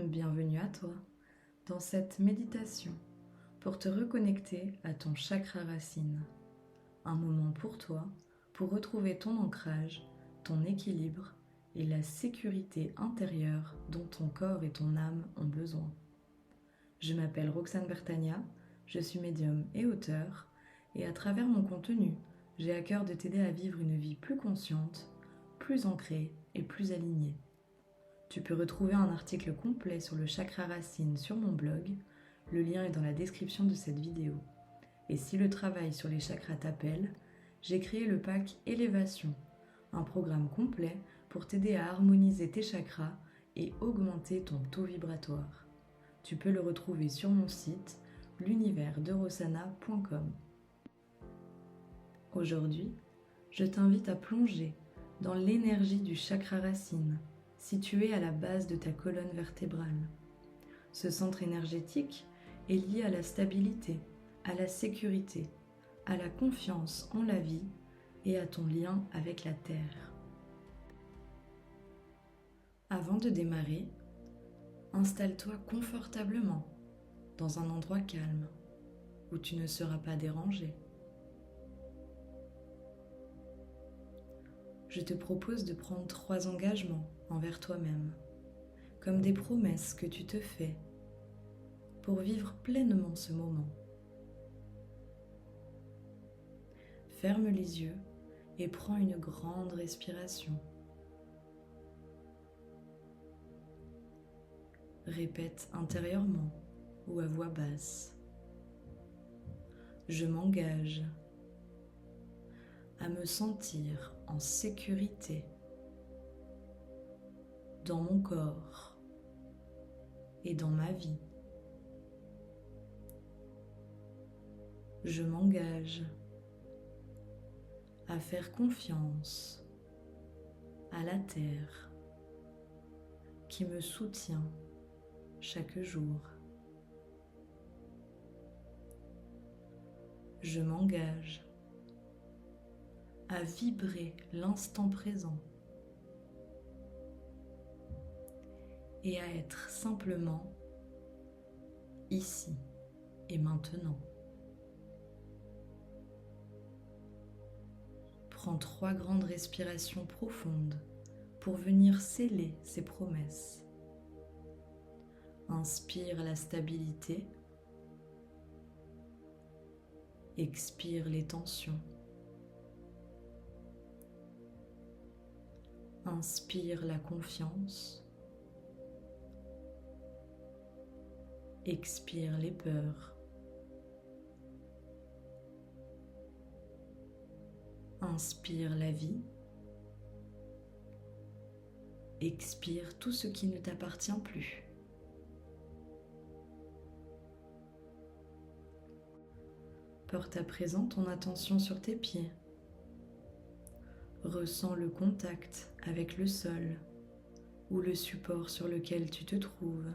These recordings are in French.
Bienvenue à toi dans cette méditation pour te reconnecter à ton chakra racine. Un moment pour toi pour retrouver ton ancrage, ton équilibre et la sécurité intérieure dont ton corps et ton âme ont besoin. Je m'appelle Roxane Bertagna, je suis médium et auteure et à travers mon contenu, j'ai à cœur de t'aider à vivre une vie plus consciente, plus ancrée et plus alignée. Tu peux retrouver un article complet sur le chakra racine sur mon blog, le lien est dans la description de cette vidéo. Et si le travail sur les chakras t'appelle, j'ai créé le pack Élévation, un programme complet pour t'aider à harmoniser tes chakras et augmenter ton taux vibratoire. Tu peux le retrouver sur mon site l'universderosana.com. Aujourd'hui, je t'invite à plonger dans l'énergie du chakra racine, situé à la base de ta colonne vertébrale. Ce centre énergétique est lié à la stabilité, à la sécurité, à la confiance en la vie et à ton lien avec la terre. Avant de démarrer, installe-toi confortablement dans un endroit calme où tu ne seras pas dérangé. Je te propose de prendre 3 engagements envers toi-même, comme des promesses que tu te fais pour vivre pleinement ce moment. Ferme les yeux et prends une grande respiration. Répète intérieurement ou à voix basse. Je m'engage à me sentir en sécurité dans mon corps et dans ma vie. Je m'engage à faire confiance à la terre qui me soutient chaque jour. Je m'engage à vibrer l'instant présent et à être simplement ici et maintenant. Prends 3 grandes respirations profondes pour venir sceller ces promesses. Inspire la stabilité, expire les tensions. Inspire la confiance, expire les peurs. Inspire la vie, expire tout ce qui ne t'appartient plus. Porte à présent ton attention sur tes pieds. Ressens le contact avec le sol ou le support sur lequel tu te trouves.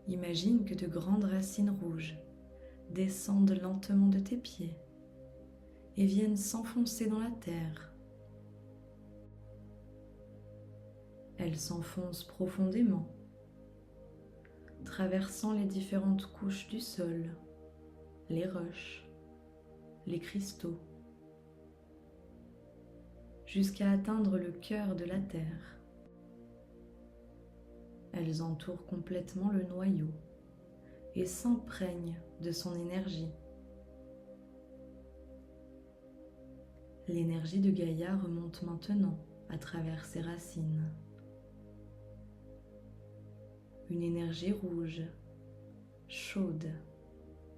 Imagine que de grandes racines rouges descendent lentement de tes pieds et viennent s'enfoncer dans la terre. Elles s'enfoncent profondément, traversant les différentes couches du sol, les roches, les cristaux, jusqu'à atteindre le cœur de la terre. Elles entourent complètement le noyau et s'imprègnent de son énergie. L'énergie de Gaïa remonte maintenant à travers ses racines. Une énergie rouge, chaude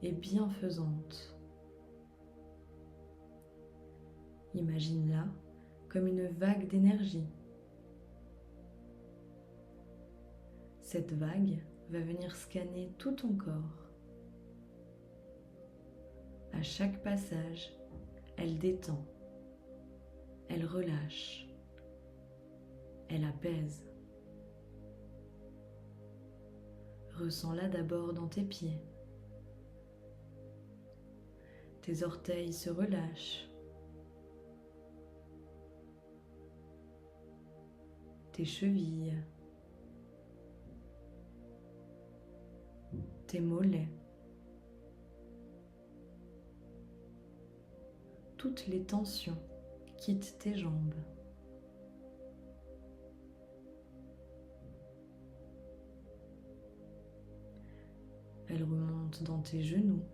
et bienfaisante. Imagine-la comme une vague d'énergie. Cette vague va venir scanner tout ton corps. À chaque passage, elle détend, elle relâche, elle apaise. Ressens-la d'abord dans tes pieds. Tes orteils se relâchent. tes chevilles, tes mollets, toutes les tensions quittent tes jambes. Elles remontent dans tes genoux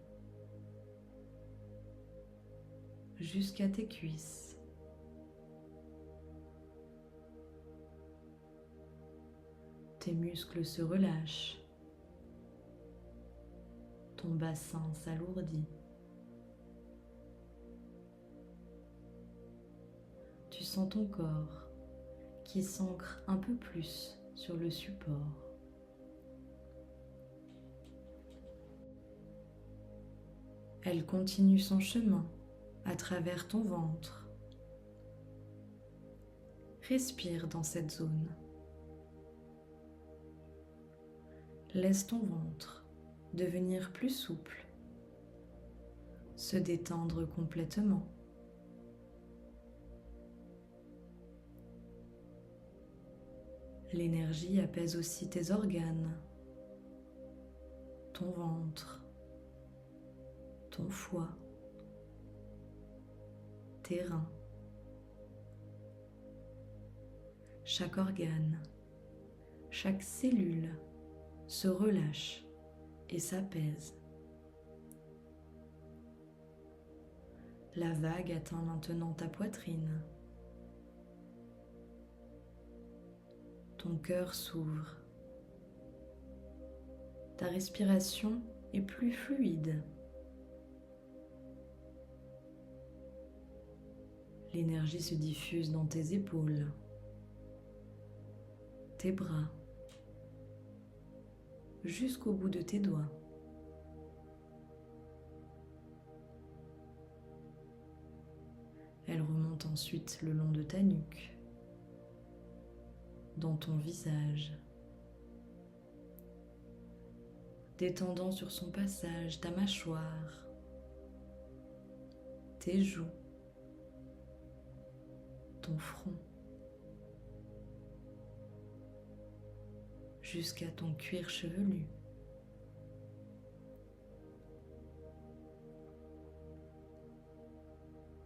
jusqu'à tes cuisses. Tes muscles se relâchent. Ton bassin s'alourdit. Tu sens ton corps qui s'ancre un peu plus sur le support. Elle continue son chemin à travers ton ventre. Respire dans cette zone. Laisse ton ventre devenir plus souple, se détendre complètement. L'énergie apaise aussi tes organes, ton ventre, ton foie, tes reins. Chaque organe, chaque cellule se relâche et s'apaise. La vague atteint maintenant ta poitrine. Ton cœur s'ouvre. Ta respiration est plus fluide. L'énergie se diffuse dans tes épaules, tes bras, jusqu'au bout de tes doigts. Elle remonte ensuite le long de ta nuque, dans ton visage, détendant sur son passage ta mâchoire, tes joues, ton front, jusqu'à ton cuir chevelu.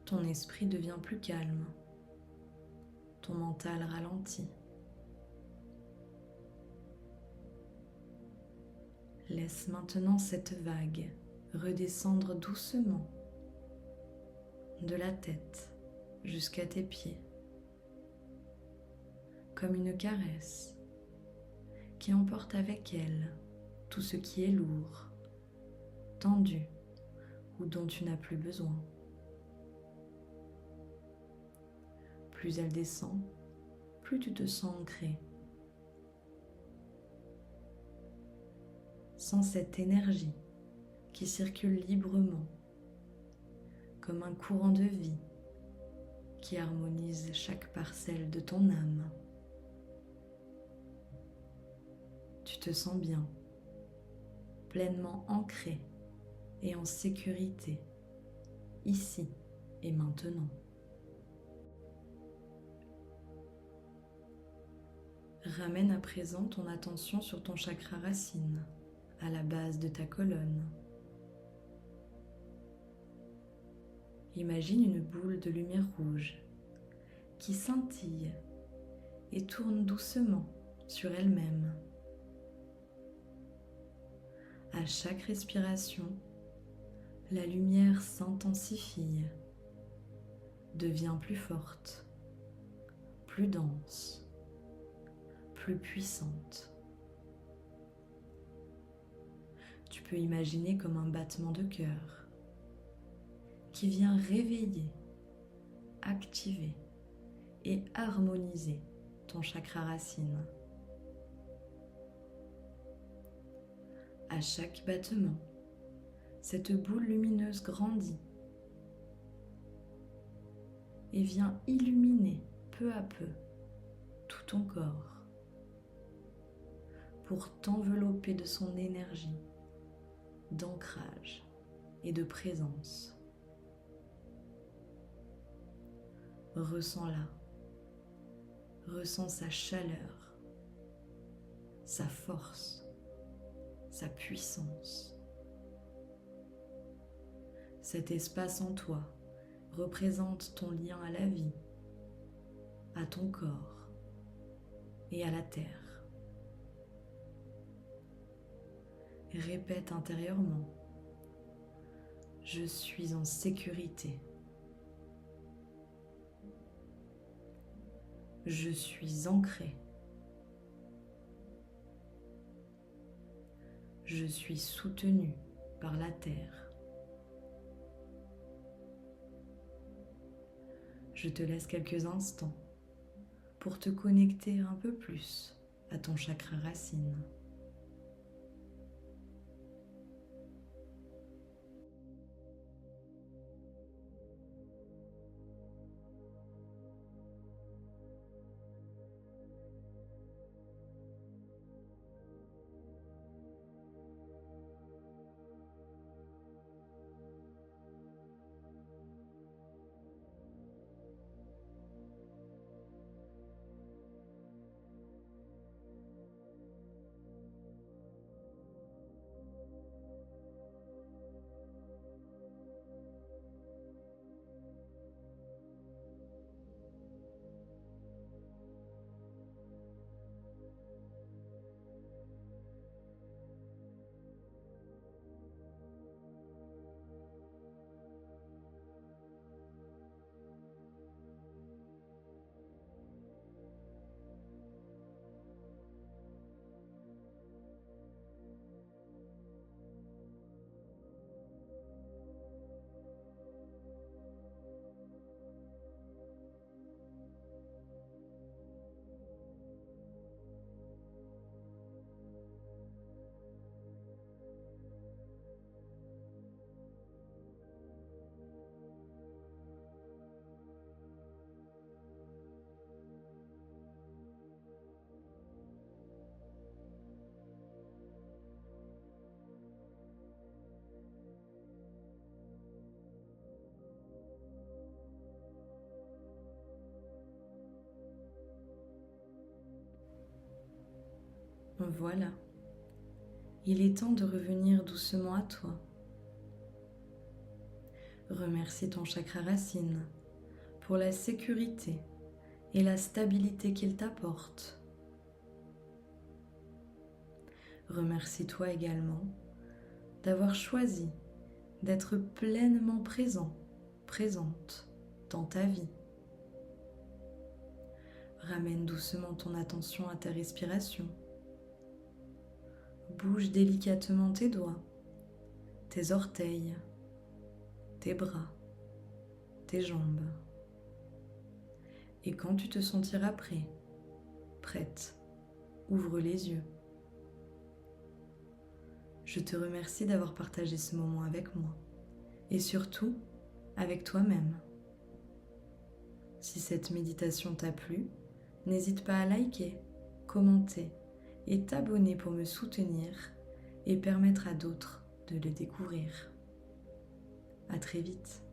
Ton esprit devient plus calme, ton mental ralentit. Laisse maintenant cette vague redescendre doucement de la tête jusqu'à tes pieds, comme une caresse qui emporte avec elle tout ce qui est lourd, tendu ou dont tu n'as plus besoin. Plus elle descend, plus tu te sens ancré. Sens cette énergie qui circule librement, comme un courant de vie qui harmonise chaque parcelle de ton âme. Tu te sens bien, pleinement ancré et en sécurité, ici et maintenant. Ramène à présent ton attention sur ton chakra racine, à la base de ta colonne. Imagine une boule de lumière rouge qui scintille et tourne doucement sur elle-même. À chaque respiration, la lumière s'intensifie, devient plus forte, plus dense, plus puissante. Tu peux imaginer comme un battement de cœur qui vient réveiller, activer et harmoniser ton chakra racine. À chaque battement, cette boule lumineuse grandit et vient illuminer peu à peu tout ton corps pour t'envelopper de son énergie d'ancrage et de présence. Ressens-la, Ressens sa chaleur, sa force, sa puissance. Cet espace en toi représente ton lien à la vie, à ton corps et à la terre. Répète intérieurement: je suis en sécurité. Je suis ancré. Je suis soutenu par la terre. Je te laisse quelques instants pour te connecter un peu plus à ton chakra racine. Voilà, il est temps de revenir doucement à toi. Remercie ton chakra racine pour la sécurité et la stabilité qu'il t'apporte. Remercie-toi également d'avoir choisi d'être pleinement présent, présente dans ta vie. Ramène doucement ton attention à ta respiration. Bouge délicatement tes doigts, tes orteils, tes bras, tes jambes. Et quand tu te sentiras prêt, prête, ouvre les yeux. Je te remercie d'avoir partagé ce moment avec moi et surtout avec toi-même. Si cette méditation t'a plu, n'hésite pas à liker, commenter et t'abonner pour me soutenir et permettre à d'autres de le découvrir. À très vite.